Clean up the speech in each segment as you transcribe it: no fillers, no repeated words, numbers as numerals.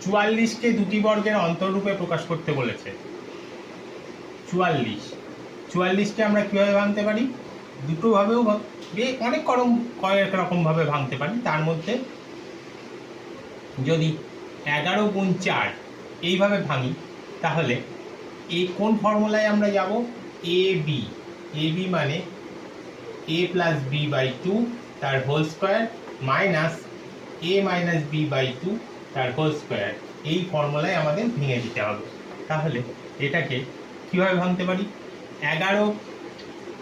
44কে দুটি বর্গের অন্তররূপে প্রকাশ করতে বলেছে। 44কে আমরা কীভাবে ভাঙতে পারি? দুটোভাবেও কয়েক রকমভাবে ভাঙতে পারি। তার মধ্যে যদি 11 গুণ 4 এইভাবে ভাঙি তাহলে এই কোন ফর্মুলায় আমরা যাব? এ বি মানে a প্লাস বি বাই 2 তার whole square minus a minus B by 2 তার হোল স্কোয়ার, এই ফর্মুলায় আমাদের ভেঙে দিতে হবে। তাহলে এটাকে কীভাবে ভাঙতে পারি?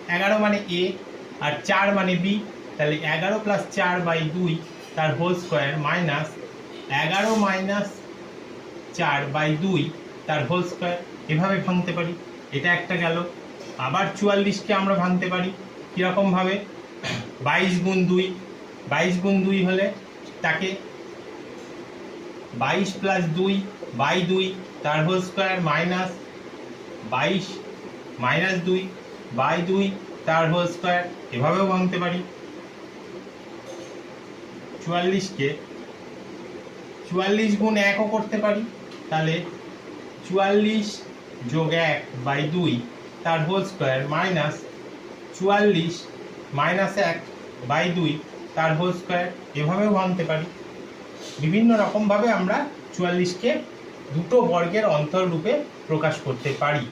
11 মানে a আর 4 মানে b, তাহলে 11 প্লাস 4 বাই 2 তার whole square minus 11 minus 4 by 2 তার হোল স্কোয়ার, এভাবে ভাঙতে পারি। এটা একটা গেল। আবার 44কে আমরা ভাঙতে পারি কীরকমভাবে? 22 গুণ 2 হলে তাকে 22 প্লাস 2 বাই 2 তার whole square minus 22 minus 2 by 2 তার হোল স্কোয়ার, এভাবেও ভাঙতে পারি। 44কে 44 গুণ 1ও করতে পারি, তাহলে 44 যোগ 1 বাই 2 তার whole square minus 44 minus 1 by 2 তার হোল স্কোয়ার, এভাবেও ভাঙতে পারি। বিভিন্ন রকমভাবে আমরা 44কে দুটো বর্গের অন্তররূপে প্রকাশ করতে পারি।